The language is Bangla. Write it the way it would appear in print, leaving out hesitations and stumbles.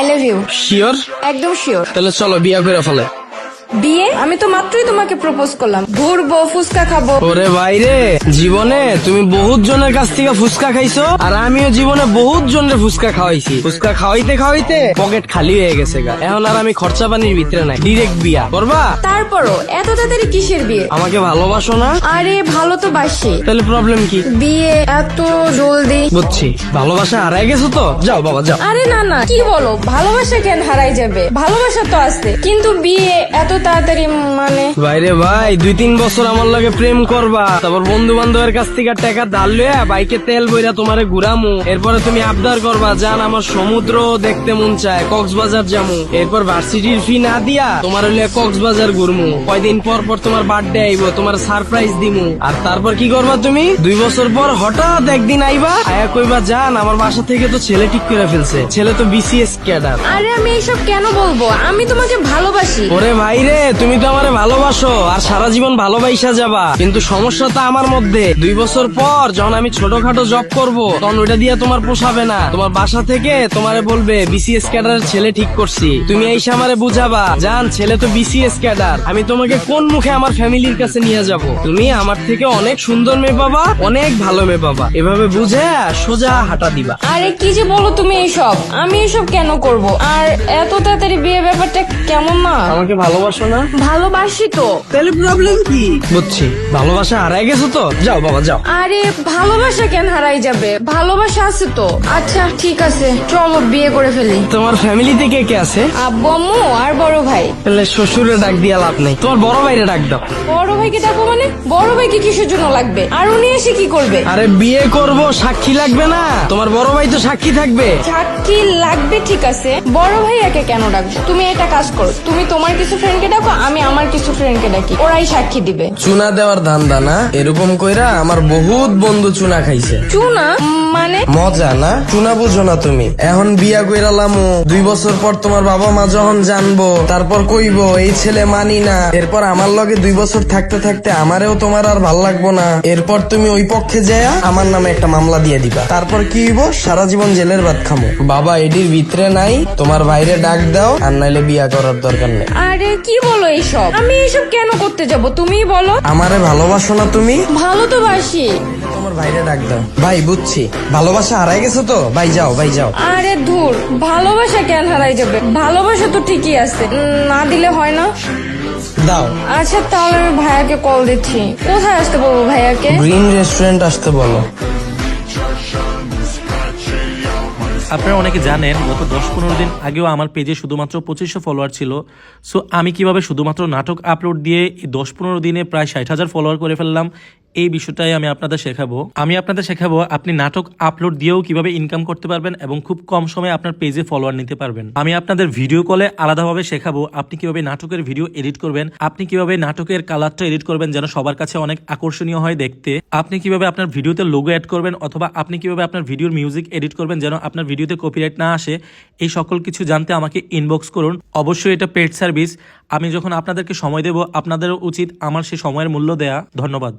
I love you. শিওর? একদম শিওর। তাহলে চলো বিয়া করে ফেলে। বিয়ে? আমি তো মাত্রই তোমাকে প্রপোজ করলাম। ঘুরবো, ফুচকা খাবো। ওরে ভাইরে, জীবনে তুমি বহুত জনের কাছ থেকে ফুচকা খাইছো, আর আমিও জীবনে বহুত জনের ফুচকা খাওয়াইছি। ফুচকা খাওয়াইতে খাওয়াইতে পকেট খালি হয়ে গেছে গা। এখন আর আমি খরচা পানির ভিতরে নাই। ডিরেক্ট বিয়া করবা? তারপরও এত তাড়াতাড়ি কিসের বিয়ে? আমাকে ভালোবাসো না? আরে ভালো তো বাসি। তাহলে প্রবলেম কি? বিয়ে এত জলদি? বুঝছি, ভালোবাসা হারাই গেছো তো। যাও বাবা যাও। আরে না না, কি বলো, ভালোবাসা কেন হারাই যাবে? ভালোবাসা তো আছে, কিন্তু বিয়ে এত তাড়াতাড়ি মানে? ভাইরে ভাই, 2-3 বছর আমার লাগে প্রেম করবা, তারপর বন্ধু বান্ধবের কাছ থেকে টাকা ধার লইয়া বাইকে তেল বইরা তোমারে ঘুরামু, এরপরে তুমি আবদার করবা জান আমার সমুদ্র দেখতে মন চায়, কক্সবাজার যামু, এরপর ভার্সিটির ফি না দিয়া তোমার হইলে কক্সবাজার ঘুরমু, কয়দিন পর পর তোমার বার্থডে আইবো, তোমার সারপ্রাইজ দিমু, আর তারপর কি করবা তুমি? 2 বছর পর হঠাৎ একদিন আইবা, আয়া কইবা জান আমার বাসা থেকে তো ছেলে ঠিক করে ফেলছে, ছেলে তো বিসিএস ক্যাডার। আরে আমি এইসব কেন বলবো? আমি তোমাকে ভালোবাসি। ওরে ভাইরে, তুমি তো আমারে ভালোবাসো আর সারা জীবন ভালোবাসা যাবা, কিন্তু সমস্যা তো আমার মধ্যে। 2 বছর পর যখন আমি ছোটখাটো জব করব, তখন ওইটা দিয়ে তোমার পোষাবে না। তোমার বাসা থেকে তোমারে বলবে বিসিএস ক্যাডারের ছেলে ঠিক করছি, তুমি এই আমারে বুঝাবা জান ছেলে তো বিসিএস ক্যাডার। আমি তোমাকে কোন মুখে আমার ফ্যামিলির কাছে নিয়ে যাব? তুমি আমার থেকে অনেক সুন্দর মেয়ে পাবা, অনেক ভালো মেয়ে পাবা, এভাবে বুঝে সোজা হাঁটা দিবা। আরে কি যে বলো তুমি এইসব? আমি এইসব কেন করব? আর এত তাড়াতাড়ি বিয়ে ব্যাপারটা কেমন না? আমাকে ভালোবাসো না? ভালোবাসি তো। তাহলে প্রবলেম কি? বুঝছি, ভালোবাসা হারাই গেছো তো। যাও বাবা যাও। আরে ভালোবাসা কেন হারাই যাবে? ভালোবাসা আছে তো। আচ্ছা ঠিক আছে, চলো বিয়ে করে ফেলি। তোমার ফ্যামিলিতে কে কে আছে? আব্বু আম্মু আর বড় ভাই। তাহলে শ্বশুরে ডাক দিয়া লাভ নেই, তোমার বড় ভাইরে ডাক দাও। বড় ভাইকে ডাকবো মানে? বড় ভাইকে কিসের জন্য লাগবে? আর উনি এসে কি করবে? আরে বিয়ে করব, সাক্ষী লাগবে না? তোমার বড় ভাই তো সাক্ষী থাকবে। সাক্ষী লাগবে ঠিক আছে, বড় ভাই একে কেন ডাকবো? তুমি একটা কাজ করো, তুমি তোমার কিছু ফ্রেন্ডকে ডাকো, আমি আমার কিছু ফ্রেন্ডকে ডাকি, ওরাই সাক্ষী দিবে। চুনা দেওয়ার ধান্দা না? এরকম কইরা আমার বহুত বন্ধু চুনা খাইছে। চুনা মানে? মজা না? চুনা বুঝো না তুমি? এখন বিয়া কইরা লামু, 2 বছর পর তোমার বাবা মা যখন জানবো, তারপর কইবো এই ছেলে মানি না, এরপর আমার লগে 2 বছর থাকতে থাকতে আমারেও তোমার আর ভাল লাগবো না, এরপর তুমি ওই পক্ষে যায়া আমার নামে একটা মামলা দিয়ে দিবা, তারপর কি হইব? সারা জীবন জেলের ভাত খামো। বাবা এটির ভিতরে নাই, তোমার বাইরে ডাক দাও, আর নাইলে বিয়া করার দরকার নেই। আরে কি বলো এইসব? আমি এইসব কেন করতে যাব? তুমিই বলো। আমারে ভালোবাসো না তুমি? ভালো তো বাসি। তোমার বাইরে ডাক দাও। ভাই বুঝছি, ভালোবাসা হারাই গেছো তো। ভাই যাও, ভাই যাও। আরে ধুর, ভালোবাসা কেন হারাই যাবে? ভালোবাসা তো ঠিকই আছে, না দিলে হয় না। দাও। আচ্ছা তাহলে আমি ভাইয়াকে কল দিচ্ছি। কোথায় আসতে বলবো ভাইয়াকে? গ্রিন রেস্টুরেন্ট আসতে বলো। আপনারা অনেকে জানেন গত 10-15 দিন আগেও আমার পেজে শুধুমাত্র 2500 ফলোয়ার ছিল। সো আমি কিভাবে শুধুমাত্র নাটক আপলোড দিয়ে এই 10-15 দিনে প্রায় 60,000 ফলোয়ার করে ফেললাম, এই বিষয়টাই আমি আপনাদের শেখাবো। আপনি নাটক আপলোড দিয়েও কিভাবে ইনকাম করতে পারবেন এবং খুব কম সময়ে আপনার পেজে ফলোয়ার নিতে পারবেন। আমি আপনাদের ভিডিও কলে আলাদাভাবে শেখাবো আপনি কিভাবে নাটকের ভিডিও এডিট করবেন, আপনি কিভাবে নাটকের কালারটা এডিট করবেন যেন সবার কাছে অনেক আকর্ষণীয় হয় দেখতে, আপনি কিভাবে আপনার ভিডিওতে লোগো অ্যাড করবেন, অথবা আপনি কিভাবে আপনার ভিডিওর মিউজিক এডিট করবেন যেন আপনার ভিডিওতে কপিরাইট না আসে। এই সকল কিছু জানতে আমাকে ইনবক্স করুন। অবশ্যই এটা পেড সার্ভিস। আমি যখন আপনাদেরকে সময় দেব, আপনাদেরও উচিত আমার সেই সময়ের মূল্য দেয়া। ধন্যবাদ।